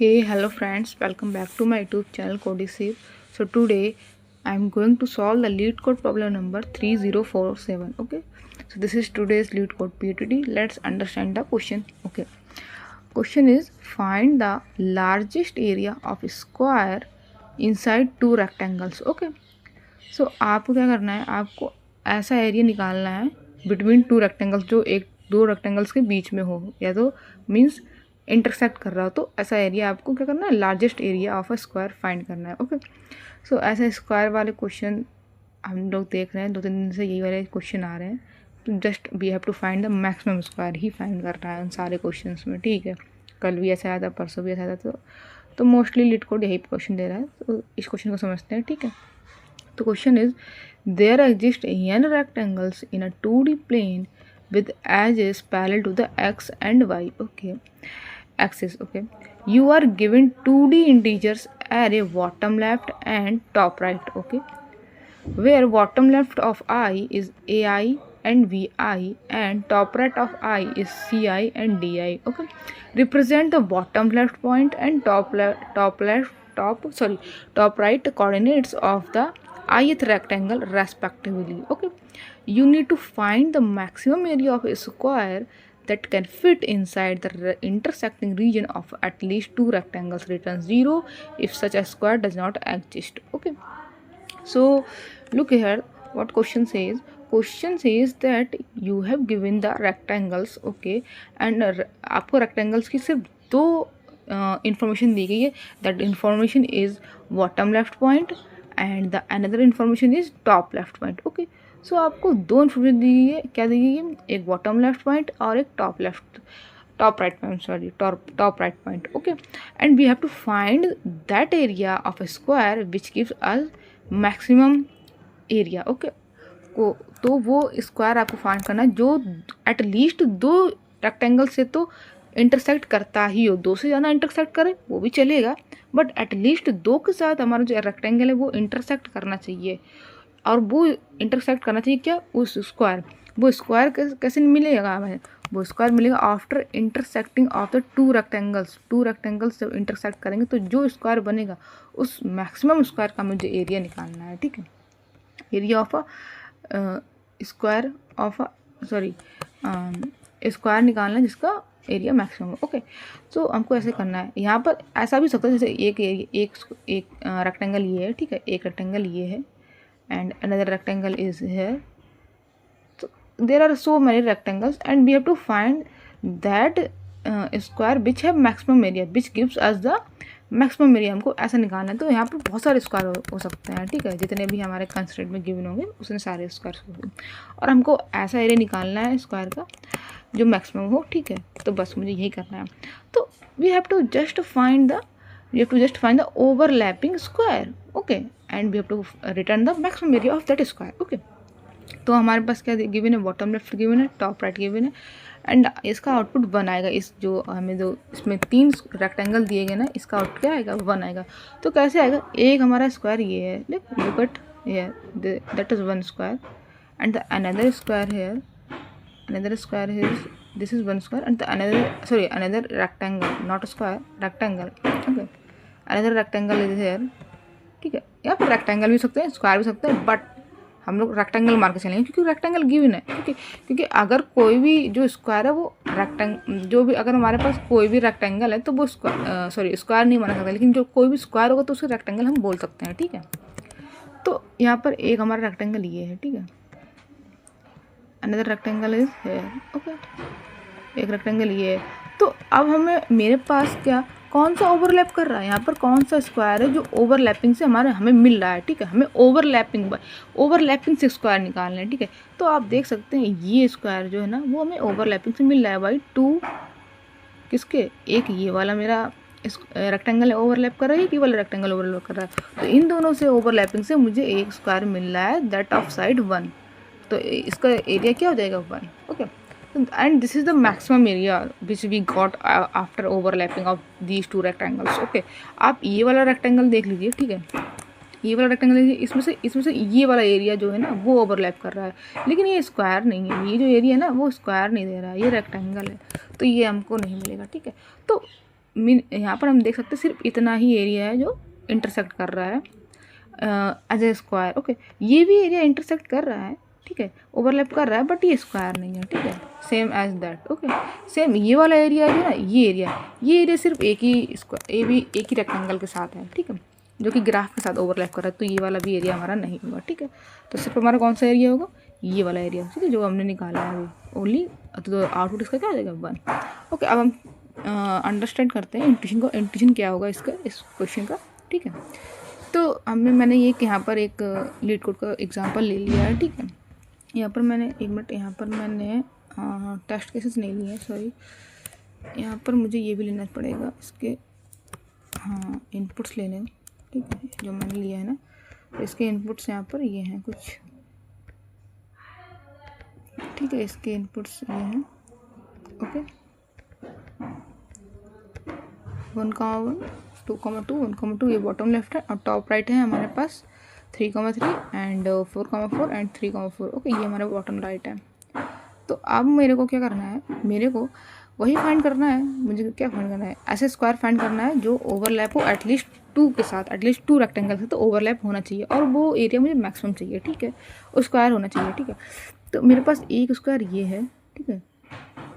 Hey, hello friends, welcome back to my YouTube channel Codeceive. So today I am going to solve the lead code problem number 3047. Okay, so this is today's lead code PTD. Let's understand the question. Okay, question is find the largest area of a square inside two rectangles. Okay, so आपको क्या करना है, आपको ऐसा area निकालना है between two rectangles जो एक दो रेक्टेंगल्स के बीच में हो, या तो मीन्स इंटरसेक्ट कर रहा हो, तो ऐसा एरिया आपको क्या करना है, largest area of a square find करना है। ओके, सो ऐसे स्क्वायर वाले क्वेश्चन हम लोग देख रहे हैं, 2-3 दिन से यही वाले क्वेश्चन आ रहे हैं। तो just we have to find the maximum square ही फाइंड कर रहा है उन सारे क्वेश्चन में। ठीक है, कल भी ऐसा आया था, परसों भी ऐसा आया था, तो मोस्टली लिट कोड यही क्वेश्चन दे रहा है। तो इस क्वेश्चन को समझते हैं। ठीक है, तो question is there exist n rectangles in a 2D plane with edges parallel to the x and y. Okay, axis. Okay, you are given 2D integers array bottom left and top right. Okay, where bottom left of I is ai and vi and top right of I is ci and di. Okay, represent the bottom left point and top right coordinates of the ith rectangle respectively. Okay, you need to find the maximum area of a square that can fit inside the intersecting region of at least two rectangles. Return 0 if such a square does not exist. Okay, so look here what question says. Question says that you have given the rectangles. Okay, and आपको rectangles की सिर्फ दो information दी गई है. That information is bottom left point and the another information is top left point. Okay, so आपको दो information दी गई है. क्या दी गई है? एक बॉटम लेफ्ट पॉइंट और एक top right point, sorry, top right point. Okay, and we have to find that area of a square which gives us maximum area. Okay, को तो वो स्क्वायर आपको फाइंड करना है जो एट लीस्ट दो रेक्टेंगल से तो इंटरसेक्ट करता ही हो. दो से ज़्यादा इंटरसेक्ट करे वो भी चलेगा, बट एट लीस्ट दो के साथ हमारा जो रेक्टेंगल है वो इंटरसेक्ट करना चाहिए. और वो इंटरसेक्ट करना चाहिए क्या? उस स्क्वायर. वो स्क्वायर कैसे मिलेगा हमें? वो स्क्वायर मिलेगा after intersecting of the two rectangles जब इंटरसेक्ट करेंगे तो जो स्क्वायर बनेगा उस मैक्सिमम स्क्वायर का मुझे एरिया निकालना है. ठीक है, area of a square of square निकालना है जिसका एरिया मैक्सिमम. ओके, सो हमको ऐसे करना है. यहाँ पर ऐसा भी सकता है जैसे एक रेक्टेंगल ये है. ठीक है, एक रेक्टेंगल ये है and another rectangle is here. So there are so many rectangles and we have to find that square which have maximum area which gives us the maximum area. हमको ऐसा निकालना है. तो यहाँ पर बहुत सारे स्क्वायर हो सकते हैं. ठीक है, जितने भी हमारे कंस्ट्रेंट में गिवन होंगे उसने सारे स्क्वायर होंगे और हमको ऐसा एरिया निकालना है स्क्वायर का जो मैक्सिमम हो. ठीक है, तो बस मुझे यही करना है. तो we have to just find the overlapping square. Okay, and we have to return the maximum area of that square. Okay, तो हमारे पास क्या गिवन है? बॉटम लेफ्ट गिवन है, टॉप राइट गिवन है एंड इसका आउटपुट 1 आएगा. इस जो हमें जो इसमें 3 रेक्टेंगल दिए गए ना, इसका आउटपुट क्या आएगा? 1 आएगा. तो कैसे आएगा? एक हमारा स्क्वायर ये है, look at here, that is 1 square and the another square here, another square is this is 1 square and the another rectangle, not a square, rectangle. Okay, another rectangle is here. ठीक है, यहाँ पर rectangle भी सकते हैं, square भी सकते हैं, बट हम लोग रेक्टेंगल मार के चलेंगे क्योंकि रेक्टेंगल गिवन है. ठीक है, क्योंकि अगर कोई भी जो स्क्वायर है वो अगर हमारे पास कोई भी रेक्टेंगल है तो वो स्क्वायर नहीं माना सकता, लेकिन जो कोई भी स्क्वायर होगा तो उसे रेक्टेंगल हम बोल सकते हैं. ठीक है, तो यहाँ पर एक हमारा रेक्टेंगल ये है. ठीक है, another rectangle is here. Okay, एक रेक्टेंगल ये है. तो अब मेरे पास कौन सा ओवरलैप कर रहा है? यहाँ पर कौन सा स्क्वायर है जो ओवरलैपिंग से हमें मिल रहा है? ठीक है, हमें ओवरलैपिंग से स्क्वायर निकालना है. ठीक है, तो आप देख सकते हैं ये स्क्वायर जो है ना वो हमें ओवरलैपिंग से मिल रहा है बाई 2. किसके? एक ये वाला मेरा रेक्टेंगल ओवरलैप कर रहा है, ये वाला रेक्टेंगल ओवरलैप कर रहा है. तो इन दोनों से ओवरलैपिंग से मुझे एक स्क्वायर मिल रहा है दैट ऑफ साइड 1. तो इसका एरिया क्या हो जाएगा? 1. Okay, and this is the maximum area which we got after overlapping of these two rectangles. Okay, आप ये वाला रेक्टेंगल देख लीजिए. ठीक है, ये वाला रेक्टेंगल देखिए, इसमें से ये वाला एरिया जो है ना वो ओवरलैप कर रहा है, लेकिन ये स्क्वायर नहीं है. ये जो एरिया है ना वो स्क्वायर नहीं दे रहा है, ये रेक्टेंगल है, तो ये हमको नहीं मिलेगा. ठीक है, तो यहाँ पर हम देख सकते हैं सिर्फ इतना ही एरिया है जो इंटरसेक्ट कर रहा है एज ए स्क्वायर। ओके, ये भी एरिया इंटरसेक्ट कर रहा है, ठीक है, ओवरलैप कर रहा है, बट ये स्क्वायर नहीं है, ठीक है, same as that. Okay, same ये वाला एरिया है ना, ये एरिया सिर्फ एक ही रेक्टेंगल के साथ है, ठीक है, जो कि ग्राफ के साथ ओवरलैप कर रहा है, तो ये वाला भी एरिया हमारा नहीं होगा, ठीक है। तो सिर्फ हमारा कौन सा एरिया होगा, ये वाला एरिया, ठीक है, जो हमने निकाला है अभी ओनली। तो आउटपुट इसका क्या हो जाएगा, 1। ओके, अब हम अंडरस्टैंड करते हैं इंट्यूशन क्या होगा इसका, इस क्वेश्चन का, ठीक है। तो मैंने यहाँ पर एक लीड कोड का एग्जांपल ले लिया है, ठीक है। यहाँ पर मैंने टेस्ट केसेस नहीं लिए, सॉरी। यहाँ पर मुझे ये भी लेना पड़ेगा, इसके इनपुट्स लेने, ठीक है, जो मैंने लिया है ना, तो इसके इनपुट्स यहाँ पर ये हैं कुछ, ठीक है, इसके इनपुट्स ये हैं। ओके, 1,1, 2,2, 1,2 ये बॉटम लेफ्ट है, और टॉप राइट है हमारे पास 3,3 एंड 4,4 एंड 3,4। ओके, ये हमारा बॉटम राइट है। तो अब मेरे को क्या करना है, मेरे को वही फाइंड करना है, मुझे क्या फाइंड करना है, ऐसे स्क्वायर फाइंड करना है जो ओवरलैप हो एटलीस्ट 2 के साथ, एटलीस्ट 2 रेक्टेंगल से तो ओवरलैप होना चाहिए, और वो एरिया मुझे मैक्सिमम चाहिए, ठीक है, वो स्क्वायर होना चाहिए, ठीक है। तो मेरे पास एक स्क्वायर ये है, ठीक है,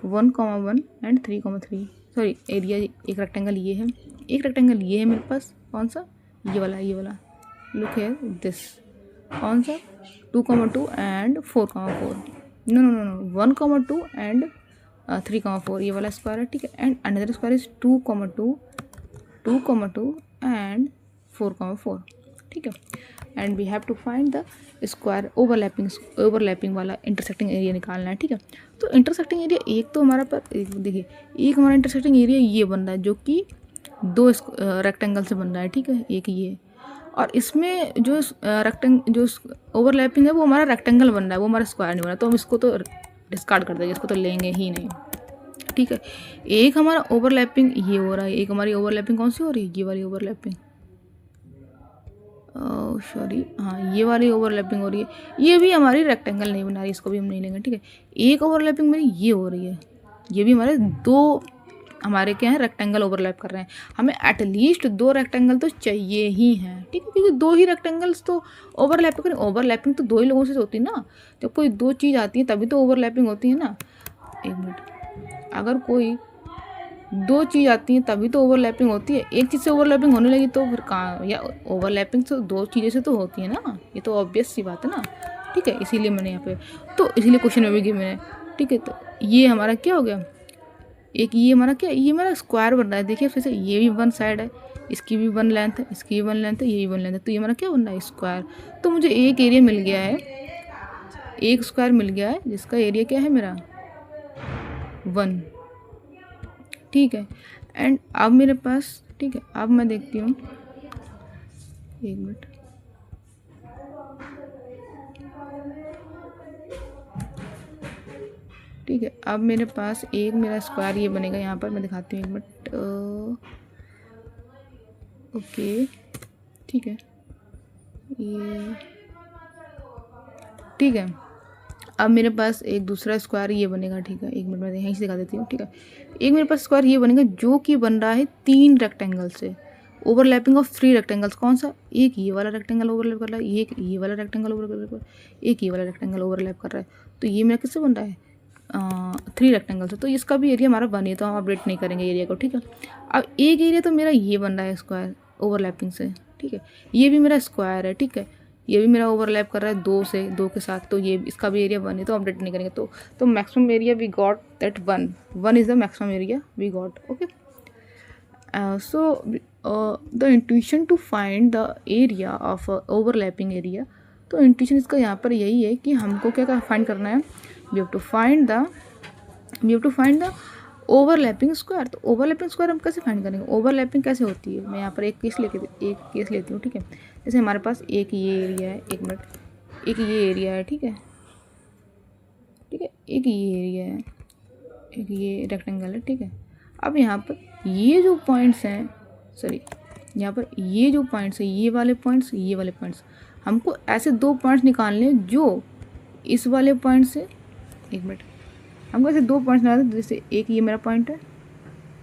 1,1 एंड 3,3, सॉरी, एरिया एक रेक्टेंगल ये है, एक रेक्टेंगल ये है मेरे पास, कौन सा, ये वाला, लुक है दिस, कौन सा, 2,2 एंड 4,4, नो 1,2 एंड 3,4, ये वाला स्क्वायर है, ठीक है। And another square is 2,2 and 4,4, ठीक है। And we have to find the square overlapping वाला इंटरसेक्टिंग एरिया निकालना है, ठीक है। तो इंटरसेक्टिंग एरिया एक तो हमारा पर देखिए, एक हमारा इंटरसेक्टिंग एरिया ये बन रहा है जो कि 2 रेक्टेंगल से बन रहा है, ठीक है, एक ये, और इसमें जो ओवरलैपिंग है वो हमारा रेक्टेंगल बन रहा है, वो हमारा स्क्वायर नहीं बन रहा, तो हम इसको तो डिस्कार्ड कर देंगे, इसको तो लेंगे ही नहीं, ठीक है। एक हमारा ओवरलैपिंग ये हो रहा है, एक हमारी ओवरलैपिंग कौन सी हो रही है, ये वाली ओवरलैपिंग, सॉरी, हाँ, ये वाली ओवरलैपिंग हो रही है, ये भी हमारी रेक्टेंगल नहीं बना रही, इसको भी हम नहीं लेंगे, ठीक है। एक ओवरलैपिंग मेरी ये हो रही है, ये भी हमारे 2 हमारे क्या है, रेक्टेंगल ओवरलैप कर रहे हैं, हमें एटलीस्ट 2 रेक्टेंगल तो चाहिए ही हैं, ठीक है, क्योंकि 2 ही रेक्टेंगल्स तो ओवरलैप करें, ओवरलैपिंग तो 2 ही लोगों से होती है ना, जब कोई 2 चीज़ आती है तभी तो ओवरलैपिंग होती है ना। एक मिनट, अगर कोई 2 चीज़ आती हैं तभी तो ओवरलैपिंग होती है, एक चीज़ से ओवरलैपिंग होने लगी तो फिर कहाँ, या ओवरलैपिंग तो 2 चीज़ों से तो होती है ना, ये तो ऑब्वियस सी बात है ना, ठीक है। इसीलिए मैंने यहाँ पे, तो इसीलिए क्वेश्चन में भी गिवन है, ठीक है। तो ये हमारा क्या हो गया, एक ये हमारा क्या, ये हमारा स्क्वायर बन रहा है, देखिए फिर से, ये भी 1 साइड है, इसकी भी 1 लेंथ है, इसकी भी 1 लेंथ है, ये भी 1 लेंथ है, तो ये हमारा क्या बन रहा है, स्क्वायर। तो मुझे एक एरिया मिल गया है, एक स्क्वायर मिल गया है जिसका एरिया क्या है मेरा, 1, ठीक है। एंड अब मेरे पास, ठीक है, अब मैं देखती हूँ, एक मिनट, ठीक है, अब मेरे पास एक मेरा स्क्वायर ये बनेगा, यहाँ पर मैं दिखाती हूँ, एक मिनट, ओके, ठीक है, ये ठीक है। अब मेरे पास एक दूसरा स्क्वायर ये बनेगा, ठीक है, एक मिनट मैं यहीं से दिखा देती हूँ, ठीक है। एक मेरे पास स्क्वायर ये बनेगा जो कि बन रहा है 3 रेक्टेंगल से, ओवरलैपिंग ऑफ 3 रेक्टेंगल्स, कौन सा, एक ये वाला रेक्टेंगल ओवरलैप कर रहा है, एक ये वाला रेक्टेंगल ओवरलैप कर रहा है, एक ये वाला रेक्टेंगल ओवरलैप कर रहा है, तो ये मेरा किससे बन रहा है, 3 रेक्टेंगल से, तो इसका भी एरिया हमारा 1 है, तो हम अपडेट नहीं करेंगे एरिया को, ठीक है। अब एक एरिया तो मेरा ये बन रहा है स्क्वायर ओवरलैपिंग से, ठीक है, ये भी मेरा स्क्वायर है, ठीक है, ये भी मेरा ओवरलैप कर रहा है 2 के साथ, तो ये इसका भी एरिया 1 है, तो अपडेट नहीं करेंगे। तो maximum area we got that 1 is the maximum area we got. Okay, so the intuition to find the area of overlapping area, तो इंट्यूशन इसका यहाँ पर यही है कि हमको क्या फाइंड करना है, we have to find the overlapping square. तो ओवरलैपिंग स्क्वायर हम कैसे फाइंड करेंगे, ओवरलैपिंग कैसे होती है, मैं यहाँ पर एक केस लेती हूँ, ठीक है। जैसे हमारे पास एक ये एरिया है, एक मिनट, एक ये एरिया है, ठीक है, एक ये एरिया है, एक ये रेक्टेंगल है, ठीक है। अब यहाँ पर ये जो पॉइंट्स हैं, सॉरी, यहाँ पर ये जो पॉइंट्स हैं, ये वाले पॉइंट्स, हमको ऐसे 2 पॉइंट्स निकालने जो इस वाले पॉइंट से, एक मिनट, हमको ऐसे 2 पॉइंट्स निकालने, जैसे एक ये मेरा पॉइंट है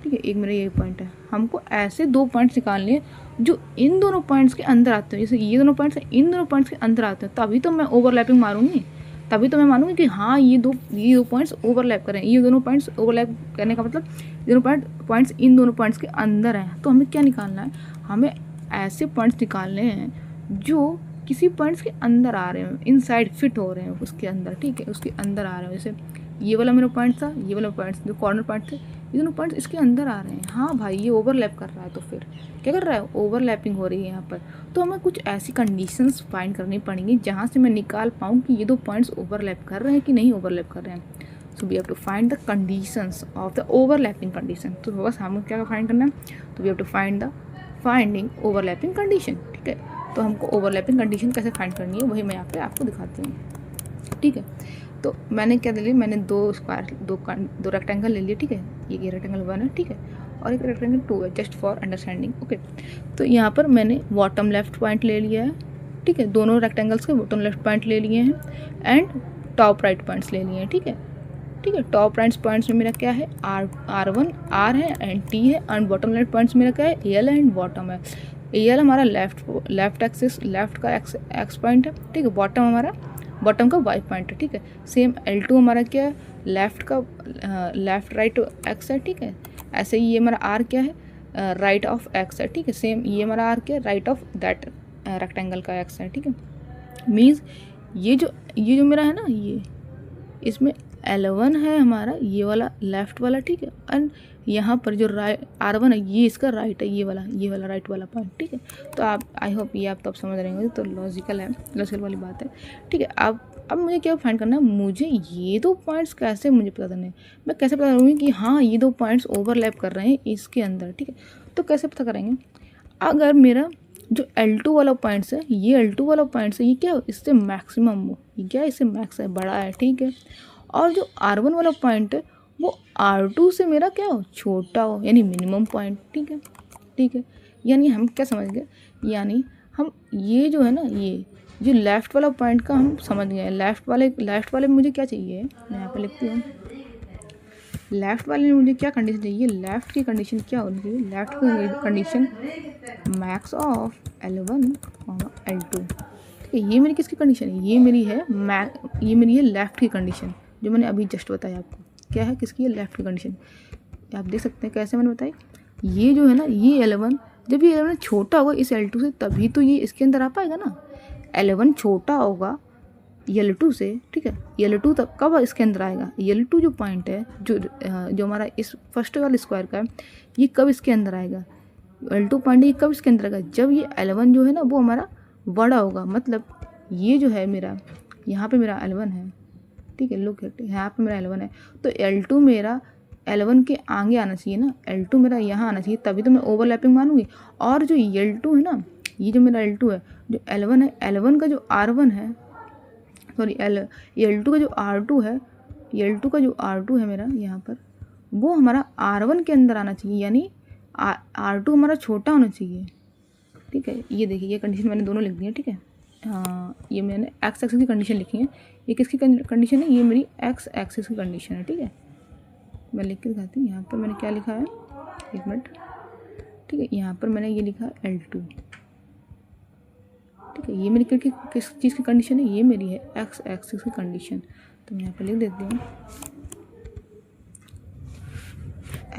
ठीक है, एक मेरा ये पॉइंट है। हमको ऐसे 2 पॉइंट्स निकालने हैं जो इन दोनों पॉइंट्स के अंदर आते हैं। जैसे ये दोनों पॉइंट्स हैं, इन दोनों पॉइंट्स के अंदर आते हैं, तभी तो मैं ओवरलैपिंग मारूंगी, तभी तो मैं मानूंगी कि हाँ ये दो पॉइंट्स ओवरलैप करें। ये दोनों पॉइंट्स ओवरलैप करने का मतलब दोनों पॉइंट्स इन दोनों पॉइंट्स के अंदर हैं। तो हमें क्या निकालना है, हमें ऐसे पॉइंट्स निकालने हैं जो किसी पॉइंट्स के अंदर आ रहे हैं, इनसाइड फिट हो रहे हैं उसके अंदर। ठीक है, उसके अंदर आ रहे हैं। जैसे ये वाला मेरा पॉइंट था, ये वाला पॉइंट जो कॉर्नर पॉइंट थे, ये दोनों पॉइंट्स इसके अंदर आ रहे हैं। हाँ भाई, ये ओवरलैप कर रहा है, तो फिर क्या कर रहा है, ओवरलैपिंग हो रही है यहाँ पर। तो हमें कुछ ऐसी कंडीशंस फाइंड करनी पड़ेंगी जहाँ से मैं निकाल पाऊँ कि ये 2 पॉइंट्स ओवरलैप कर रहे हैं कि नहीं ओवरलैप कर रहे हैं। So we have to find the conditions of the overlapping condition. तो बस हमें क्या फाइंड करना है, तो we have to find the finding overlapping condition. ठीक है, तो हमको ओवरलैपिंग कंडीशन कैसे फाइंड करनी है वही मैं यहाँ पे आपको दिखाती हूँ। ठीक है, तो मैंने क्या ले लिया, मैंने दो रेक्टेंगल ले लिए। ठीक है, ये रेक्टेंगल 1 है, ठीक है, और एक रेक्टेंगल 2 है, जस्ट फॉर अंडरस्टैंडिंग। ओके, तो यहाँ पर मैंने बॉटम लेफ्ट पॉइंट ले लिया है। ठीक है, दोनों रेक्टेंगल्स के बॉटम लेफ्ट पॉइंट ले लिए हैं एंड टॉप राइट पॉइंट्स ले लिए हैं। ठीक है, ठीक है, टॉप राइट पॉइंट्स में मेरा क्या है, R1 R है एंड T है, एंड बॉटम लेफ्ट पॉइंट्स मेरा क्या है, L एंड बॉटम है। L हमारा लेफ्ट एक्सिस, लेफ्ट का एक्स पॉइंट है। ठीक है, बॉटम हमारा बॉटम का वाई पॉइंट है। ठीक है, सेम L2 हमारा क्या है, लेफ्ट राइट एक्स है। ठीक है, ऐसे ही ये हमारा R क्या है, राइट ऑफ एक्स है। ठीक है, सेम ये हमारा R क्या है, राइट ऑफ दैट रेक्टेंगल का एक्स है। ठीक है, मीन्स ये जो मेरा है ना, ये इसमें L1 है हमारा, ये वाला लेफ्ट वाला। ठीक है, एंड यहाँ पर जो R1 है, ये इसका राइट है, ये वाला राइट वाला पॉइंट। ठीक है, तो आप आई होप ये आप तब समझ रहे होंगे। तो लॉजिकल वाली बात है। ठीक है, अब मुझे क्या फाइंड करना है, मुझे ये 2 पॉइंट्स कैसे मुझे पता करने हैं, मैं कैसे पता करूँगी कि हाँ ये 2 पॉइंट्स ओवरलैप कर रहे हैं इसके अंदर। ठीक है, तो कैसे पता करेंगे, अगर मेरा जो L2 वाला पॉइंट्स है, ये L2 वाला पॉइंट्स है, ये क्या इससे मैक्सिमम हो, ये क्या इससे मैक्स है, बड़ा है। ठीक है, और जो R1 वाला पॉइंट है वो R2 से मेरा क्या हो, छोटा हो, यानी मिनिमम पॉइंट। ठीक है, ठीक है, यानी हम क्या समझ गए, यानी हम ये जो है ना, ये जो लेफ़्ट वाला पॉइंट का हम समझ गए। लेफ़्ट वाले में मुझे क्या चाहिए, मैं यहाँ पर लिखती हूँ, लेफ़्ट वाले में मुझे क्या कंडीशन चाहिए, लेफ़्ट की कंडीशन क्या होनी चाहिए, लेफ़्ट की condition max of L1 L2। ठीक है, ये मेरी किसकी कंडीशन है, ये मेरी है लेफ़्ट की कंडीशन, जो मैंने अभी जस्ट बताया आपको। क्या है, किसकी है, लेफ़्ट की कंडीशन। आप देख सकते हैं कैसे मैंने बताई, ये जो है ना, ये L1, जब ये L1 छोटा होगा इस L2 से, तभी तो ये इसके अंदर आ पाएगा ना। L1 छोटा होगा L2 से। ठीक है, L2 तक कब इसके अंदर आएगा, L2 जो पॉइंट है, जो हमारा इस फर्स्ट वाले स्क्वायर का है, ये कब इसके अंदर आएगा, L2 पॉइंट ये कब इसके अंदर आएगा, जब ये L1 जो है ना वो हमारा बड़ा होगा। मतलब ये जो है मेरा, यहाँ पे मेरा L1 है। ठीक है, लुक यहाँ पे मेरा L1 है, तो L2 मेरा L1 के आगे आना चाहिए ना, L2 मेरा यहाँ आना चाहिए, तभी तो मैं ओवरलैपिंग मानूंगी। और जो L2 है ना, ये जो मेरा L2 है, जो L1 है, L1 का जो R1 है, सॉरी L2 का जो R2 है, L2 का जो R2 है मेरा यहाँ पर, वो हमारा R1 के अंदर आना चाहिए, यानी R2 हमारा छोटा होना चाहिए। ठीक है, ये देखिए, ये कंडीशन मैंने दोनों लिख दी है। ठीक है, ये मैंने एक्स एक्सिस की कंडीशन लिखी है, ये किसकी कंडीशन है, ये मेरी एक्स एक्सिस की कंडीशन है। ठीक है, मैं लिख के दिखाती हूँ, यहाँ पर मैंने क्या लिखा है, एक मिनट। ठीक है, यहाँ पर मैंने ये लिखा है L2। ठीक है, ये मेरी किस चीज़ की कंडीशन है, ये मेरी है एक्स एक्सिस की कंडीशन। तो मैं यहाँ पर लिख देती हूँ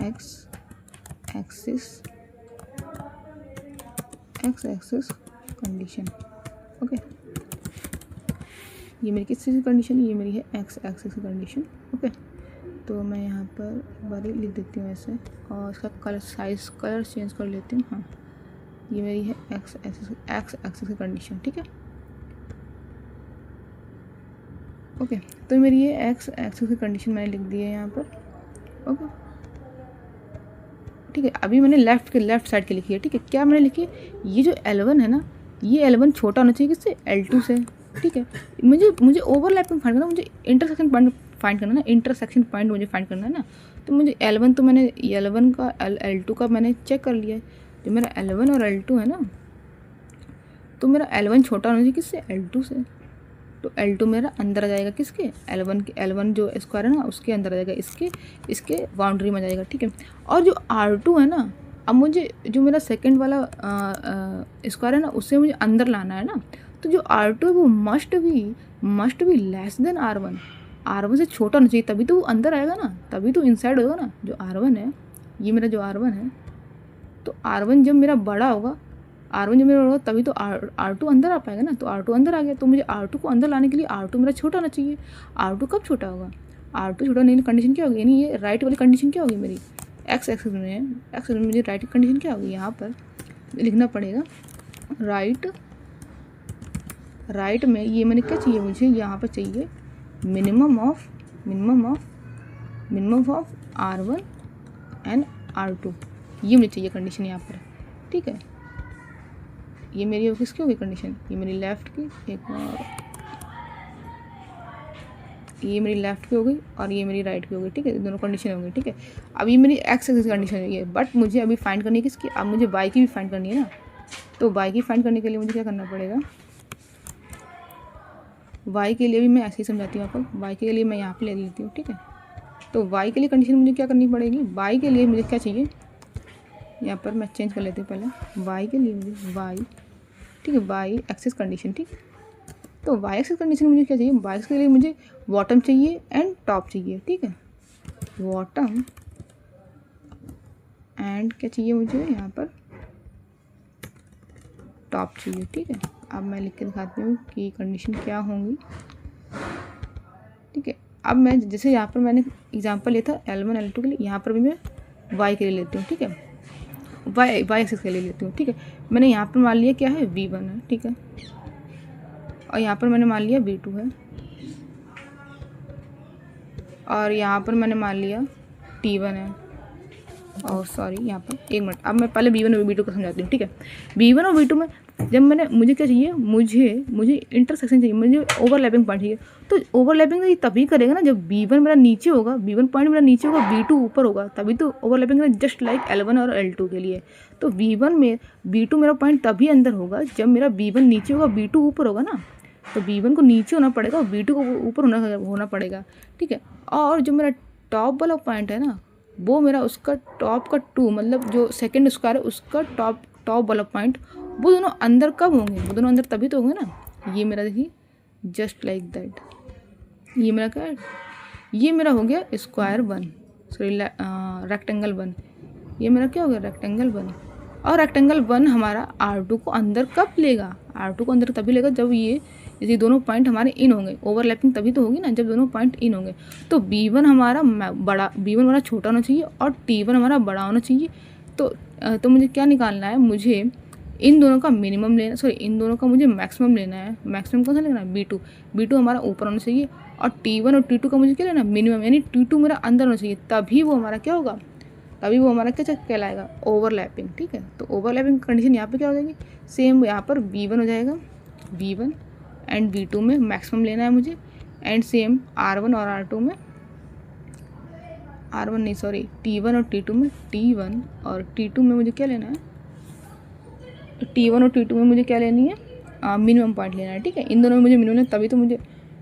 एक्स एक्सिस कंडीशन। ओके, ये मेरी किस चीज़ की कंडीशन है, ये मेरी है एक्स एक्सिस की कंडीशन। ओके, तो मैं यहाँ पर एक बार लिख देती हूँ ऐसे, और इसका कलर चेंज कर लेती हूँ। हाँ, ये मेरी है एक्स एक्सिस की कंडीशन। ठीक है, ओके, तो मेरी ये एक्स एक्सिस की कंडीशन मैंने लिख दी है यहाँ पर। ओके, ठीक है, अभी मैंने लेफ़्ट साइड की लिखी है। ठीक है, क्या मैंने लिखी है, ये जो L1 है ना, ये L1 छोटा होना चाहिए किससे, L2 से। ठीक है, मुझे ओवरलैपिंग फाइंड करना, मुझे इंटरसेक्शन पॉइंट फाइंड करना ना, इंटरसेक्शन पॉइंट मुझे फाइंड करना है ना। तो मुझे L1 तो मैंने L1 का L2 का मैंने चेक कर लिया है, जो मेरा L1 और L2 है ना, तो मेरा L1 छोटा होना चाहिए किससे, L2 से। तो L2 मेरा अंदर आ जाएगा किसके, L1 के, L1 जो स्क्वायर है ना उसके अंदर आ जाएगा, इसके बाउंड्री में आ जाएगा, ठीक है। और जो R2 है ना, अब मुझे जो मेरा सेकंड वाला स्क्वायर है ना उससे मुझे अंदर लाना है ना, तो जो R2 है वो must be less than R1 से छोटा होना चाहिए, तभी तो वो अंदर आएगा ना, तभी तो इनसाइड होगा ना। जो R1 है, ये मेरा जो R1 है, तो R1 जब मेरा बड़ा होगा, तभी तो R2 अंदर आ पाएगा ना। तो R2 अंदर आ गया, तो मुझे R2 को अंदर लाने के लिए R2 मेरा छोटा होना चाहिए। R2 कब छोटा होगा, R2 छोटा नहीं, कंडीशन क्या होगी, यानी ये राइट वाली कंडीशन क्या होगी मेरी, एक्स एक्सिस में मुझे राइट की कंडीशन क्या होगी, यहाँ पर लिखना पड़ेगा राइट में ये मैंने क्या चाहिए, मुझे यहाँ पर चाहिए minimum of R1 and R2, ये मुझे चाहिए कंडीशन यहाँ पर, ठीक है। ये मेरी किसकी होगी कंडीशन, ये मेरी लेफ़्ट की, एक और ये मेरी लेफ़्ट की हो गई और ये मेरी राइट की हो गई, ठीक है, दोनों कंडीशन हो गई, ठीक है। अब ये मेरी एक्स एक्सिस कंडीशन है ये, बट मुझे अभी फाइंड करनी है किसकी, अब मुझे वाई की भी फाइंड करनी है ना। तो वाई की फाइंड करने के लिए मुझे क्या करना पड़ेगा, वाई के लिए भी मैं ऐसे ही समझाती हूँ आपको, वाई के लिए मैं यहाँ पे ले लेती हूँ, ठीक है। तो वाई के लिए कंडीशन मुझे क्या करनी पड़ेगी, वाई के लिए मुझे क्या चाहिए, यहाँ पर मैं चेंज कर लेती हूँ पहले, वाई के लिए मुझे वाई, ठीक है, वाई एक्सिस कंडीशन, ठीक। तो वाई एक्सिस कंडीशन मुझे क्या चाहिए, वाई के लिए मुझे बॉटम चाहिए एंड टॉप चाहिए, ठीक है, बॉटम एंड क्या चाहिए मुझे यहाँ पर टॉप चाहिए, ठीक है। अब मैं लिख के दिखाती हूँ कि कंडीशन क्या होंगी, ठीक है। अब मैं जैसे यहाँ पर मैंने एग्जांपल लिया था L1 L2 के लिए, यहाँ पर भी मैं वाई के लिए लेती हूँ, ठीक है, वाई एक्सिस के लिए लेती हूँ, ठीक है। मैंने यहाँ पर मान लिया क्या है V1 है, ठीक है, और यहाँ पर मैंने मान लिया V2 है, और यहाँ पर मैंने मान लिया T1 है, और सॉरी यहाँ पर एक मिनट, अब मैं पहले V1 और V2 को समझाती हूँ, ठीक है। V1 और V2 में जब मुझे क्या चाहिए, मुझे इंटरसेक्शन चाहिए, मुझे ओवरलैपिंग पॉइंट चाहिए। तो ओवरलैपिंग ये तभी करेगा ना जब V1 मेरा नीचे होगा, V1 पॉइंट मेरा नीचे होगा, V2 ऊपर होगा, तभी तो ओवरलैपिंग करेगा, जस्ट लाइक L1 और L2 के लिए। तो V1 में V2 मेरा पॉइंट तभी अंदर होगा जब मेरा V1 नीचे होगा, V2 ऊपर होगा ना। तो V1 को नीचे होना पड़ेगा और V2 को ऊपर होना पड़ेगा, ठीक है। और जो मेरा टॉप वाला पॉइंट है ना, वो मेरा उसका टॉप का 2 मतलब जो सेकंड स्क्वायर है उसका टॉप वाला पॉइंट, वो दोनों अंदर कब होंगे, वो दोनों अंदर तभी तो होंगे ना। ये मेरा देखिए जस्ट लाइक दैट, ये मेरा क्या है, ये मेरा हो गया स्क्वायर 1, सॉरी रेक्टेंगल 1, ये मेरा क्या हो गया रेक्टेंगल 1। और रेक्टेंगल 1 हमारा R2 को अंदर कब लेगा, R2 को अंदर तभी लेगा जब ये दोनों पॉइंट हमारे इन होंगे, ओवरलैपिंग तभी तो होगी ना जब दोनों पॉइंट इन होंगे। तो B1 हमारा हमारा छोटा होना चाहिए और T1 हमारा बड़ा होना चाहिए। तो मुझे क्या निकालना है, मुझे इन दोनों का मिनिमम लेना, सॉरी इन दोनों का मुझे मैक्सिमम लेना है। मैक्सिमम कौन सा लेना है, B2 हमारा ऊपर होना चाहिए, और T1 और T2 का मुझे क्या लेना है, मिनिमम, यानी T2 मेरा अंदर होना चाहिए, तभी वो हमारा क्या होगा, तभी वो हमारा क्या कहलाएगा, ओवरलैपिंग, ठीक है। तो ओवरलैपिंग कंडीशन यहाँ पे क्या हो जाएगी, सेम यहाँ पर V1 हो जाएगा, V1 एंड V2 में मैक्सिमम लेना है मुझे, एंड सेम R1 और R2 में, R1 नहीं सॉरी T1 और T2 में, T1 और T2 में मुझे क्या लेना है, T1 और T2 में मुझे क्या लेनी है, मिनिमम पॉइंट लेना है, ठीक है। इन दोनों में मुझे मिनिमम, तभी तो मुझे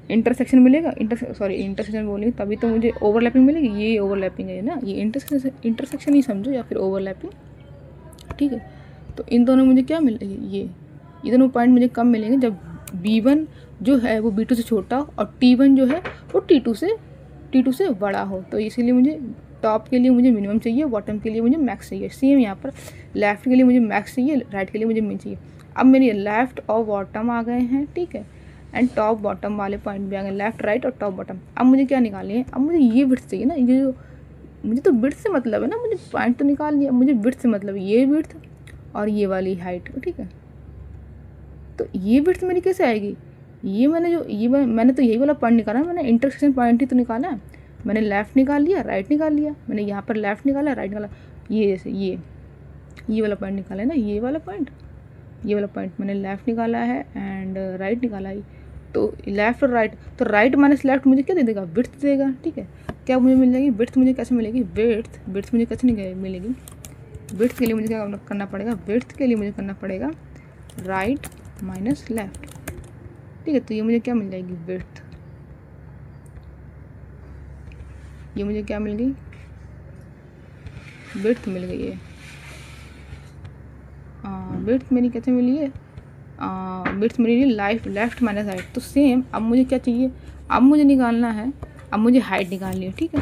इंटरसेक्शन मिलेगा, इंटरसेक्शन बोलेंगे तभी तो मुझे ओवरलैपिंग मिलेगी। ये ओवरलैपिंग है ना, ये इंटरसेक्शन ही समझो या फिर ओवरलैपिंग, ठीक है। तो इन दोनों में मुझे क्या मिलेगी, ये दोनों पॉइंट मुझे कब मिलेंगे, जब B1 जो है वो B2 से छोटा और T1 जो है वो T2 से बड़ा हो। तो इसीलिए मुझे टॉप के लिए मुझे मिनिमम चाहिए, बॉटम के लिए मुझे मैक्स चाहिए। सेम यहाँ पर लेफ़्ट के लिए मुझे मैक्स चाहिए, राइट के लिए मुझे मिन चाहिए। अब मेरी लेफ़्ट और बॉटम आ गए हैं, ठीक है, एंड टॉप बॉटम वाले पॉइंट भी आ गए, लेफ़्ट राइट और टॉप बॉटम। अब मुझे क्या निकालनी है, अब मुझे ये विड्थ चाहिए ना, ये जो मुझे तो विड्थ से मतलब है ना, मुझे पॉइंट तो निकाल लिया, मुझे विड्थ से मतलब ये विड्थ और ये वाली हाइट, ठीक है। तो ये विड्थ मेरी कैसे आएगी, मैंने तो यही वाला पॉइंट निकाला, मैंने इंटरसेक्शन पॉइंट ही तो निकाला है। मैंने लेफ़्ट निकाल लिया, राइट निकाल लिया, मैंने यहाँ पर लेफ़्ट निकाला, राइट निकाला, ये जैसे ये वाला पॉइंट निकाला है ना, ये वाला पॉइंट मैंने लेफ़्ट निकाला है एंड राइट निकाला है। तो लेफ़्ट और राइट, तो राइट माइनस लेफ़्ट मुझे क्या दे देगा, विड्थ देगा, ठीक है। क्या मुझे मिल जाएगी विड्थ, मुझे कैसे मिलेगी, विड्थ मुझे कैसे नहीं मिलेगी, विड्थ के लिए मुझे क्या करना पड़ेगा, विड्थ के लिए मुझे करना पड़ेगा राइट माइनस लेफ़्ट, ठीक है। तो ये मुझे क्या मिल जाएगी, विड्थ। ये मुझे क्या मिल गई, विड्थ मिल गई है। विड्थ मेरी कैसे मिली है, विड्थ मेरी लेफ्ट माइनस हाइट। तो सेम अब मुझे क्या चाहिए, अब मुझे निकालना है, अब मुझे हाइट निकालनी है। ठीक है,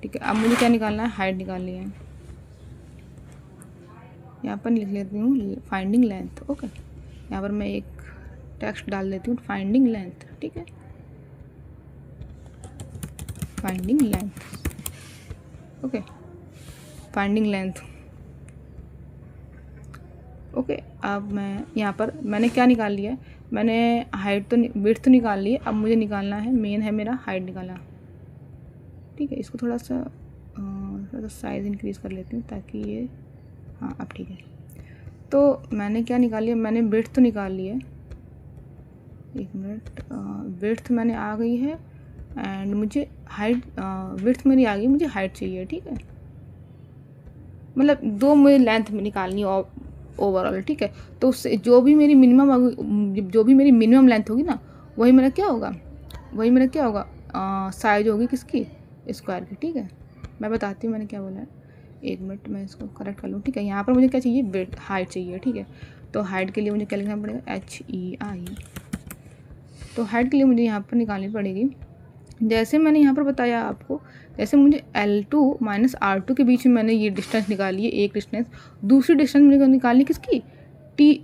ठीक है। अब मुझे क्या निकालना है, हाइट निकालनी है। यहाँ पर लिख लेती हूँ फाइंडिंग लेंथ। ओके, यहाँ पर मैं एक टेक्स्ट डाल देती हूँ, फाइंडिंग लेंथ। ठीक है, finding length. Okay, finding length. Okay, अब मैं यहाँ पर मैंने क्या निकाल लिया है, मैंने हाइट तो विड्थ तो निकाल ली है। अब मुझे निकालना है, मेन है मेरा हाइट निकालना। ठीक है, इसको थोड़ा सा साइज़ इंक्रीज़ कर लेती हूँ ताकि ये, हाँ अब ठीक है। तो मैंने क्या निकाल लिया, मैंने विड्थ तो निकाल ली है, एक मिनट, विड्थ मैंने आ गई है एंड मुझे हाइट, विड्थ मेरी आ गई, मुझे हाइट चाहिए। ठीक है, मतलब दो मुझे लेंथ में निकालनी है ओवरऑल। ठीक है, तो उससे जो भी मेरी मिनिमम लेंथ होगी ना, वही मेरा क्या होगा, साइज होगी किसकी, स्क्वायर की। ठीक है, मैं बताती हूँ मैंने क्या बोला है, एक मिनट मैं इसको करेक्ट कर लूँ। ठीक है, यहाँ पर मुझे क्या चाहिए, विड्थ, हाइट चाहिए। ठीक है, तो हाइट के लिए मुझे क्या लिखना पड़ेगा, HEI। तो हाइट के लिए मुझे यहाँ पर निकालनी पड़ेगी, जैसे मैंने यहाँ पर बताया आपको, जैसे मुझे L2 माइनस R2 के बीच में मैंने ये डिस्टेंस निकाली है, एक डिस्टेंस। दूसरी डिस्टेंस मुझे निकालनी किसकी,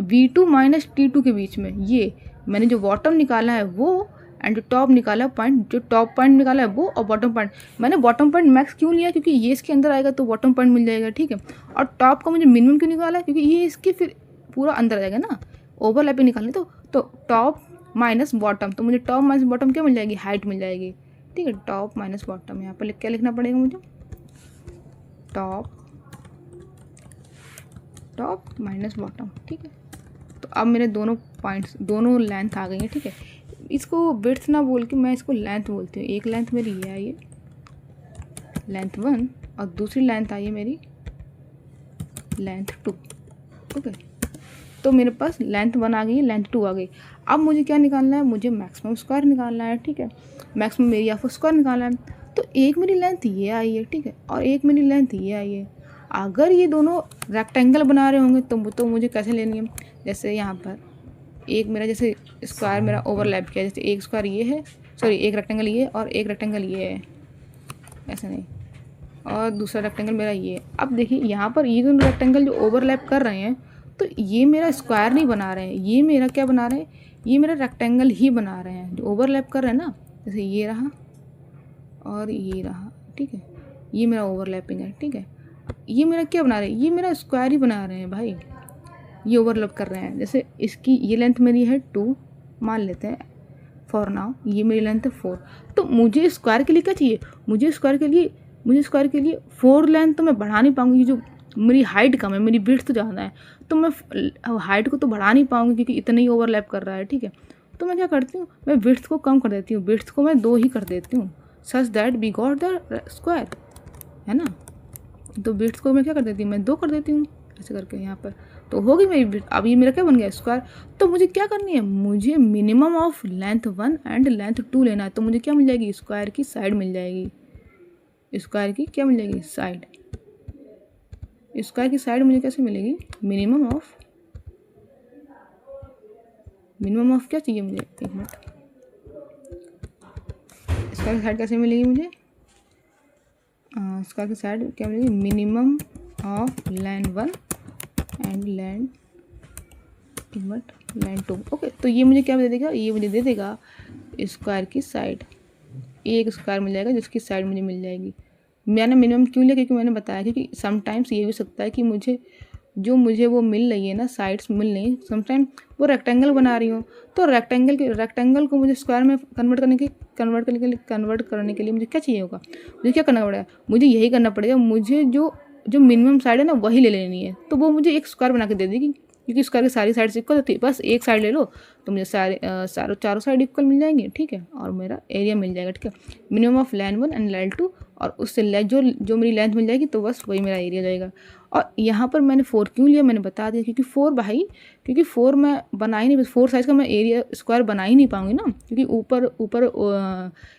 V2 माइनस T2 के बीच में। ये मैंने जो बॉटम निकाला है वो, एंड जो टॉप निकाला है पॉइंट, जो टॉप पॉइंट निकाला है वो, और बॉटम पॉइंट। मैंने बॉटम पॉइंट मैक्स क्यों लिया, क्योंकि ये इसके अंदर आएगा तो बॉटम पॉइंट मिल जाएगा। ठीक है, और टॉप का मुझे मिनिमम क्यों निकाला, क्योंकि ये इसके फिर पूरा अंदर आ जाएगा ना, ओवरलैपिंग निकालनी। तो टॉप माइनस बॉटम, तो मुझे टॉप माइनस बॉटम क्या मिल जाएगी, हाइट मिल जाएगी। ठीक है, टॉप माइनस बॉटम, यहाँ पर क्या लिखना पड़ेगा मुझे, टॉप माइनस बॉटम। ठीक है, तो अब मेरे दोनों पॉइंट्स, दोनों लेंथ आ गई हैं। ठीक है, इसको विड्थ ना बोल के मैं इसको लेंथ बोलती हूँ। एक लेंथ मेरी ये आई है, लेंथ 1, और दूसरी लेंथ आई है मेरी लेंथ 2। ओके, तो मेरे पास लेंथ 1 आ गई है, लेंथ 2 आ गई। अब मुझे क्या निकालना है, मुझे मैक्सिमम स्क्वायर निकालना है। ठीक है, मैक्सिमम एरिया ऑफ स्क्वायर निकालना है। तो एक मेरी लेंथ ये आई है, ठीक है, और एक मेरी लेंथ ये आई है। अगर ये दोनों रेक्टेंगल बना रहे होंगे तो मुझे कैसे लेनी है, जैसे यहाँ पर एक मेरा जैसे स्क्वायर मेरा ओवरलैप किया, जैसे एक स्क्वायर ये है, सॉरी एक रेक्टेंगल ये और एक रेक्टेंगल ये है, ऐसे नहीं, और दूसरा रेक्टेंगल मेरा ये। अब देखिए यहाँ पर ये दोनों रेक्टेंगल जो ओवरलैप कर रहे हैं, तो ये मेरा स्क्वायर नहीं बना रहे हैं, ये मेरा क्या बना रहे हैं, ये मेरा रेक्टेंगल ही बना रहे हैं। जो ओवरलैप कर रहे हैं ना, जैसे ये रहा और ये रहा। ठीक है, ये मेरा ओवरलैपिंग है। ठीक है, ये मेरा क्या बना रहे हैं, ये मेरा स्क्वायर ही बना रहे हैं भाई, ये ओवरलैप कर रहे हैं। जैसे इसकी ये लेंथ मेरी है 2 मान लेते हैं फॉर नाउ, ये मेरी लेंथ है 4। तो मुझे स्क्वायर के लिए क्या चाहिए, मुझे स्क्वायर के लिए 4 लेंथ तो मैं बढ़ा नहीं पाऊँगी। जो मेरी हाइट कम है, मेरी विड्थ तो ज़्यादा है, तो मैं हाइट को तो बढ़ा नहीं पाऊँगी क्योंकि इतना ही ओवरलैप कर रहा है। ठीक है, तो मैं क्या करती हूँ, मैं विड्थ को कम कर देती हूँ, विड्थ को मैं 2 ही कर देती हूँ, such that we got the square, है ना। तो विड्थ को मैं क्या कर देती हूँ, मैं 2 कर देती हूँ, ऐसे करके यहाँ पर तो होगी मेरी विड्थ। अब ये मेरा क्या बन गया, स्क्वायर। तो मुझे क्या करनी है, मुझे minimum of length 1 and length 2 लेना है। तो मुझे क्या मिल जाएगी, स्क्वायर की साइड मिल जाएगी, स्क्वायर की क्या मिल जाएगी, साइड। स्क्वायर की साइड मुझे कैसे मिलेगी, मिनिमम ऑफ क्या चाहिए मुझे, एक मिनट, स्क्वायर की साइड कैसे मिलेगी मुझे, स्क्वायर की साइड क्या मिलेगी, minimum of length 1 and length 2। Okay, तो ये मुझे क्या दे देगा, ये मुझे दे देगा स्क्वायर की साइड, एक स्क्वायर मिल जाएगा जिसकी साइड मुझे मिल जाएगी। मैंने मिनिमम क्यों लिया, क्योंकि मैंने बताया क्योंकि समटाइम्स ये भी सकता है कि मुझे वो मिल रही है ना, साइड्स मिल रही हैं, समटाइम वो रेक्टेंगल बना रही हूँ, तो रेक्टेंगल को मुझे स्क्वायर में कन्वर्ट करने के लिए मुझे क्या चाहिए होगा, मुझे क्या करना पड़ेगा, मुझे यही करना पड़ेगा, मुझे जो मिनिमम साइड है ना वही ले लेनी है। तो वो मुझे एक स्क्वायर बना के दे देगी, क्योंकि स्क्वायर की सारी साइड्स इक्वल होती है, बस एक साइड ले लो तो मुझे चारों साइड इक्वल मिल जाएंगे। ठीक है, और मेरा एरिया मिल जाएगा। ठीक है, minimum of length 1 and length 2, और उससे जो मेरी लेंथ मिल जाएगी तो बस वही मेरा एरिया जाएगा। और यहाँ पर मैंने 4 क्यों लिया मैंने बता दिया, क्योंकि 4 भाई, क्योंकि 4 मैं बना ही नहीं, 4 साइज़ का मैं एरिया स्क्वायर बना ही नहीं पाऊँगी ना, क्योंकि ऊपर ऊपर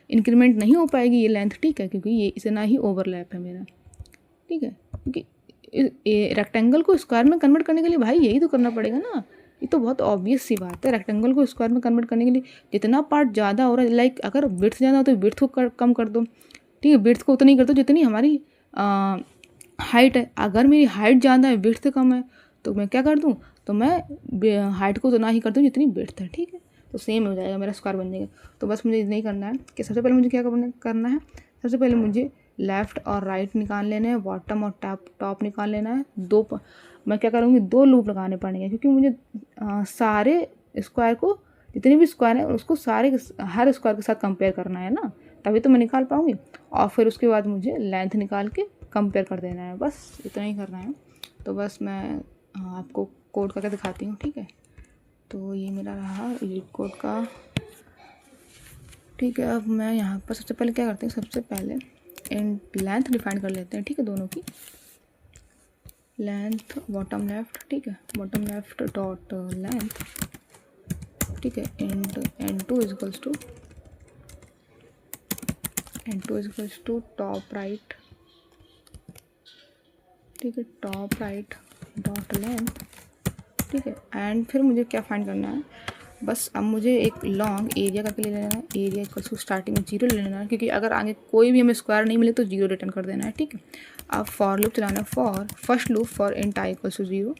इंक्रीमेंट नहीं हो पाएगी ये लेंथ, ठीक है, क्योंकि ये इतना ही ओवरलैप है मेरा, ठीक है। क्योंकि रेक्टेंगल को स्क्वायर में कन्वर्ट करने के लिए भाई यही तो करना पड़ेगा ना, ये तो बहुत ऑब्वियस सी बात है। रेक्टेंगल को स्क्वायर में कन्वर्ट करने के लिए जितना पार्ट ज़्यादा हो रहा है, लाइक अगर विड्थ ज़्यादा हो तो विड्थ को कम कर दो, ठीक है, विड्थ को उतनी कर दो जितनी हमारी हाइट है। अगर मेरी हाइट ज़्यादा है विड्थ कम है तो मैं क्या कर दूँ, तो मैं हाइट को उतना ही कर दूँ जितनी विड्थ है, ठीक है, तो सेम हो जाएगा, मेरा स्क्वायर बन जाएगा। तो बस मुझे इतना ही करना है कि सबसे पहले मुझे क्या करना है, सबसे पहले मुझे लेफ़्ट और राइट निकाल लेना है, बॉटम और टॉप निकाल लेना है। मैं क्या करूँगी, 2 लूप लगाने पड़ेंगे, क्योंकि मुझे सारे स्क्वायर को, जितने भी स्क्वायर हैं उसको हर स्क्वायर के साथ कंपेयर करना है ना, तभी तो मैं निकाल पाऊँगी। और फिर उसके बाद मुझे लेंथ निकाल के कंपेयर कर देना है, बस इतना ही करना है। तो बस मैं आपको कोड करके दिखाती हूँ, ठीक है। तो ये मेरा रहा लीड कोड का, ठीक है। अब मैं यहाँ पर सबसे पहले क्या करते हैं, सबसे पहले लेंथ डिफाइन कर लेते हैं, ठीक है, दोनों की लेंथ बॉटम लेफ्ट, ठीक है, बॉटम लेफ्ट डॉट लेंथ, ठीक है, n2 is equals to top right, ठीक है, टॉप राइट डॉट लेंथ, ठीक है। एंड फिर मुझे क्या फाइंड करना है, बस अब मुझे एक लॉन्ग एरिया करके ले लेना है, एरिया इक्वल्स टू स्टार्टिंग में 0 ले लेना है, क्योंकि अगर आगे कोई भी हमें स्क्वायर नहीं मिले तो 0 रिटर्न कर देना है, ठीक है। अब फॉर लूप चलाना है, first loop for int i equals to 0,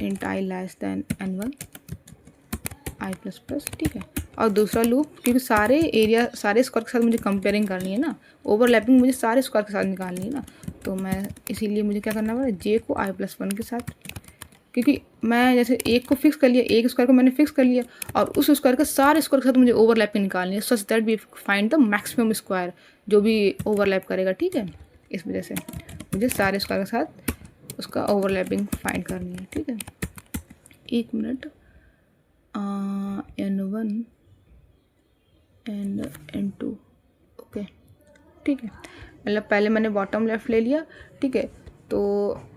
int i less than n1 i plus plus, ठीक है। और दूसरा लूप, क्योंकि सारे स्क्वायर के साथ मुझे कंपेयरिंग करनी है ना, ओवरलैपिंग मुझे सारे स्क्वायर के साथ निकालनी है ना, तो मैं इसीलिए मुझे क्या करना पड़ा, जे को i+1 के साथ, क्योंकि मैं जैसे एक को फिक्स कर लिया, एक स्क्वायर को मैंने फिक्स कर लिया, और उस स्क्वायर के सारे स्क्वायर के साथ मुझे ओवरलैपिंग निकालनी है, such that we find the maximum square जो भी ओवरलैप करेगा, ठीक है। इस वजह से मुझे सारे स्क्वायर के साथ उसका ओवरलैपिंग फाइंड करनी है, ठीक है। 1 minute, n1 and n2, okay, ठीक है। मतलब पहले मैंने बॉटम लेफ्ट ले लिया, ठीक है, तो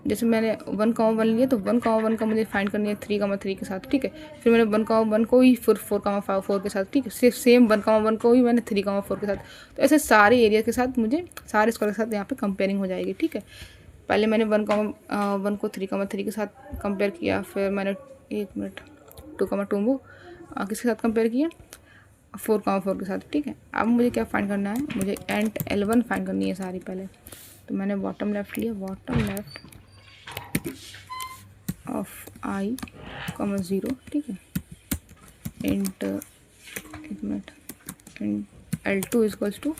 जैसे मैंने 1,1 लिया तो 1,1 का मुझे फाइंड करनी है 3,3 के साथ, ठीक है। फिर मैंने 1,1 को ही फिर 4,4 के साथ, ठीक है, सेम 1,1 को ही मैंने 3,4 के साथ। तो ऐसे सारे एरिया के साथ मुझे सारे स्क्वायर के साथ यहाँ पे कंपेयरिंग हो जाएगी, ठीक है। पहले मैंने 1,1 को 3,3 के साथ कंपेयर किया, फिर मैंने 1 मिनट 2,2 को किसके साथ कंपेयर किया, 4,4 के साथ, ठीक है। अब मुझे क्या फाइंड करना है, मुझे एंड L1 फाइंड करनी है सारी पहले, तो मैंने बॉटम लेफ्ट लिया, बॉटम लेफ्ट ऑफ i, 0, ठीक है, इंट 1 मिनट L2 equals to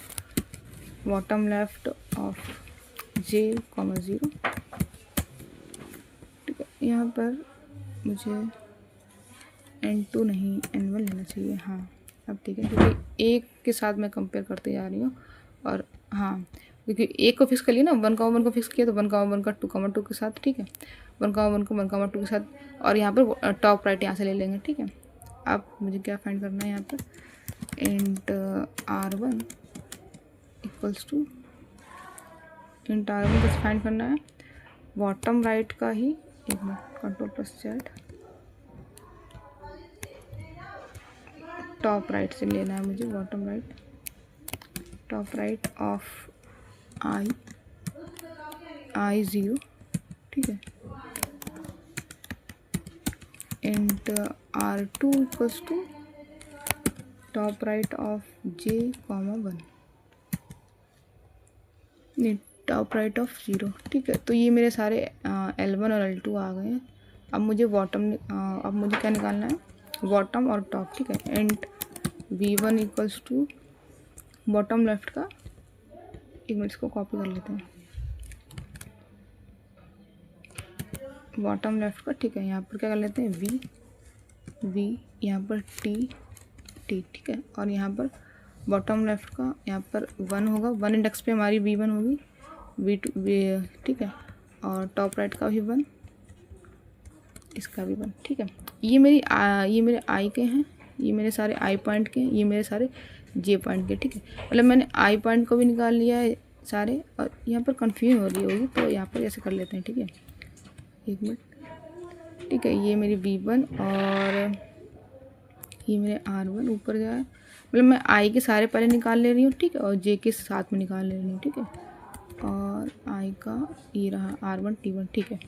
bottom left of j, 0, ठीक है। यहाँ पर मुझे n2 नहीं n1 लेना चाहिए, हाँ अब ठीक है, क्योंकि एक के साथ मैं कंपेयर करते जा रही हूँ, और हाँ क्योंकि एक को फिक्स कर लिया ना, 1,1 को फिक्स किया तो 1,1 का 2,2 के साथ, ठीक है, 1,1 को 1,2 के साथ, और यहाँ पर टॉप राइट यहाँ से ले लेंगे, ठीक है। अब मुझे क्या फाइंड करना है यहाँ पर, int r1 equals to, int r1 कैसे फाइंड करना है, बॉटम राइट का ही, एक मिनट, Ctrl+Z, टॉप राइट से लेना है मुझे, bottom right, top right of i 0, ठीक है, int r2 equals to top right of j, 1, नहीं टॉप राइट ऑफ 0, ठीक है। तो ये मेरे सारे L1 और L2 आ गए हैं। अब मुझे अब मुझे क्या निकालना है, बॉटम और टॉप, ठीक है, int v1 equals to bottom left का, 1 मिनट इसको कॉपी कर लेते हैं, बॉटम लेफ्ट का, ठीक है, यहाँ पर क्या कर लेते हैं, v यहाँ पर t, ठीक है, और यहाँ पर बॉटम लेफ्ट का यहाँ पर 1 होगा, 1 इंडेक्स पे हमारी v1 होगी, v2, ठीक है, और टॉप राइट का भी 1, इसका भी 1, ठीक है। ये मेरे आई के हैं, ये मेरे सारे आई पॉइंट के हैं, ये मेरे सारे जे पॉइंट के, ठीक है। मतलब मैंने आई पॉइंट को भी निकाल लिया है, सारे, और यहाँ पर कन्फ्यूजन हो रही होगी तो यहाँ पर ऐसे कर लेते हैं, ठीक है, एक मिनट, ठीक है। ये मेरी V1 और ये मेरे R1 ऊपर गया है, मतलब मैं I के सारे पहले निकाल ले रही हूँ, ठीक है, और J के साथ में निकाल ले रही हूँ, ठीक है, और I का ये रहा R1 T1, ठीक है।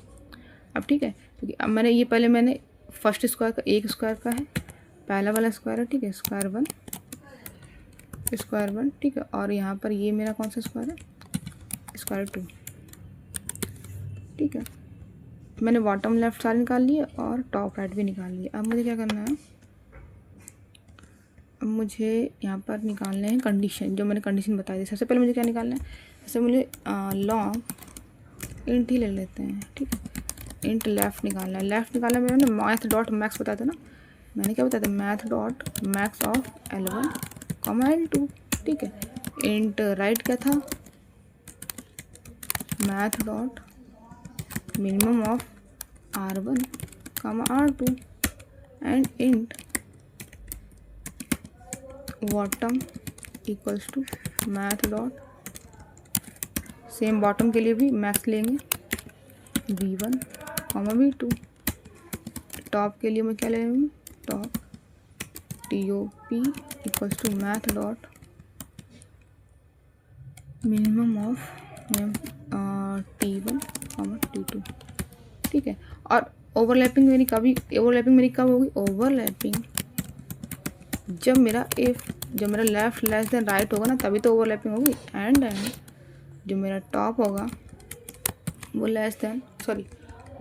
अब ठीक है, क्योंकि अब मैंने फर्स्ट स्क्वायर का एक स्क्वायर का है, पहला वाला स्क्वायर है, ठीक है, स्क्वायर वन, ठीक है, और यहाँ पर ये मेरा कौन सा स्क्वायर है, स्क्वायर 2, ठीक है। मैंने बॉटम लेफ्ट सारे निकाल लिए और टॉप राइट भी निकाल लिए। अब मुझे क्या करना है, अब मुझे यहाँ पर निकालने हैं कंडीशन, जो मैंने कंडीशन बताई थी। सबसे पहले मुझे क्या निकालना है, जैसे मुझे लॉन्ग इंट ही ले लेते हैं, ठीक है, इंट लेफ़्ट निकालना है। लेफ़्ट निकालना मैंने मैथ डॉट मैक्स बताया था ना, मैंने क्या बताया था, math dot max of L1 comma L2, ठीक है। इंट राइट क्या था, math dot minimum of R1 comma R2 and int bottom equals to math dot, same bottom के लिए भी मैक्स लेंगे V1 कॉमा V2, टॉप के लिए मैं क्या ले रही हूँ, top TOP equals to math dot minimum of T1 comma T2, ठीक है। और ओवरलैपिंग मेरी कब होगी, ओवरलैपिंग जब मेरा लेफ़्ट लेस देन राइट होगा ना, तभी तो ओवरलैपिंग होगी। एंड जो मेरा टॉप होगा वो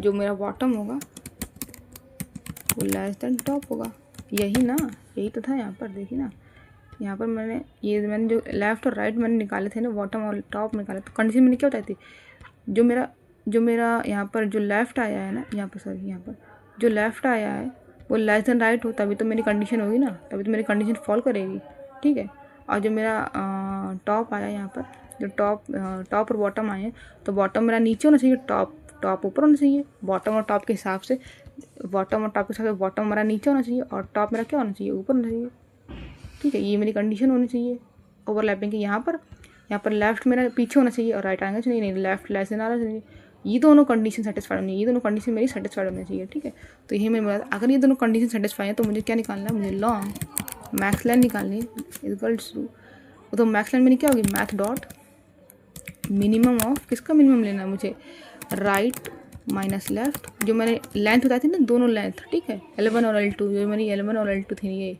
जो मेरा बॉटम होगा वो लेस देन टॉप होगा। यही तो था यहाँ पर, देखिए ना, यहाँ पर मैंने जो लेफ़्ट और राइट मैंने निकाले थे ना, बॉटम और टॉप निकाले, तो कंडीशन मैंने क्या बताई थी, जो मेरा यहाँ पर जो लेफ़्ट आया है ना, यहाँ पर जो लेफ़्ट आया है वो लेस देन राइट हो, तभी तो मेरी कंडीशन होगी ना, तभी तो मेरी कंडीशन फॉल करेगी, ठीक है। और जो मेरा टॉप आया यहाँ पर, जो टॉप और बॉटम आए हैं, तो बॉटम मेरा नीचे होना चाहिए, टॉप ऊपर होना चाहिए। बॉटम और टॉप के हिसाब से बॉटम मेरा नीचे होना चाहिए और टॉप मेरा क्या होना चाहिए, ऊपर होना चाहिए, ठीक है। ये मेरी कंडीशन होनी चाहिए ओवरलैपिंग की। यहाँ पर लेफ्ट मेरा पीछे होना चाहिए और राइट आना चाहिए, नहीं लेफ्ट लेस देन आना चाहिए। ये दोनों कंडीशन सेटिस्फाइड होनी, ये दोनों कंडीशन मेरी सेटिस्फाइड होनी चाहिए, ठीक है। तो यही मैंने बोला, अगर ये दोनों कंडीशन सेटिस्फाई है तो मुझे क्या निकालना है, मुझे लॉन्ग मैक्स लाइन निकालनी है इक्वल्स टू, तो मैक्स लाइन मेरी क्या होगी, मैथ डॉट मिनिमम ऑफ, किसका मिनिमम लेना है मुझे, राइट माइनस लेफ्ट, जो मैंने लेंथ बताई थी ना, दोनों लेंथ, ठीक है, L1 और L2, जो मेरी L1 और L2 थी, ये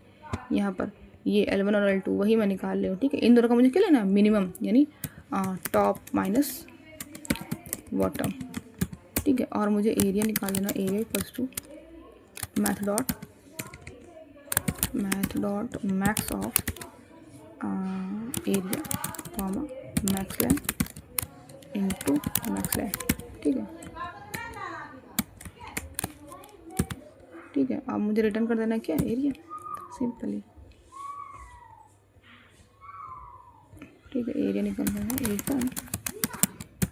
यहाँ पर ये L1 और L2 वही मैं निकाल रही हूँ, ठीक है। इन दोनों का मुझे क्या लेना है, मिनिमम, यानी टॉप माइनस बॉटम, ठीक है। और मुझे एरिया निकाल लेना, area equals to math dot max of area comma max line into max line, ठीक है, ठीक है। अब मुझे रिटर्न कर देना है क्या, एरिया, सिंपली, ठीक है। एरिया निकल रहा है, रिटर्न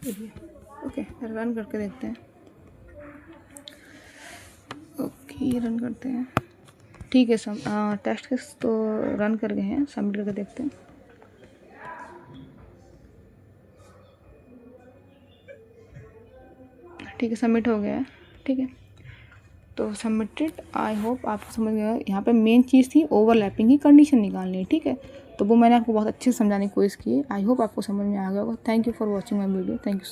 एरिया, ओके। रन करके देखते हैं, ओके रन करते हैं, ठीक है। टेस्ट केस तो रन कर गए हैं, सबमिट करके देखते हैं, ठीक है, सबमिट हो गया है, ठीक है। तो सबमिटेड, आई होप आपको समझ गया। यहाँ पे मेन चीज़ थी ओवरलैपिंग की कंडीशन निकालनी, ठीक है। तो वो मैंने आपको बहुत अच्छे से समझाने की कोशिश की है। आई होप आपको समझ में आ गया होगा। Thank you for watching my video, thank you.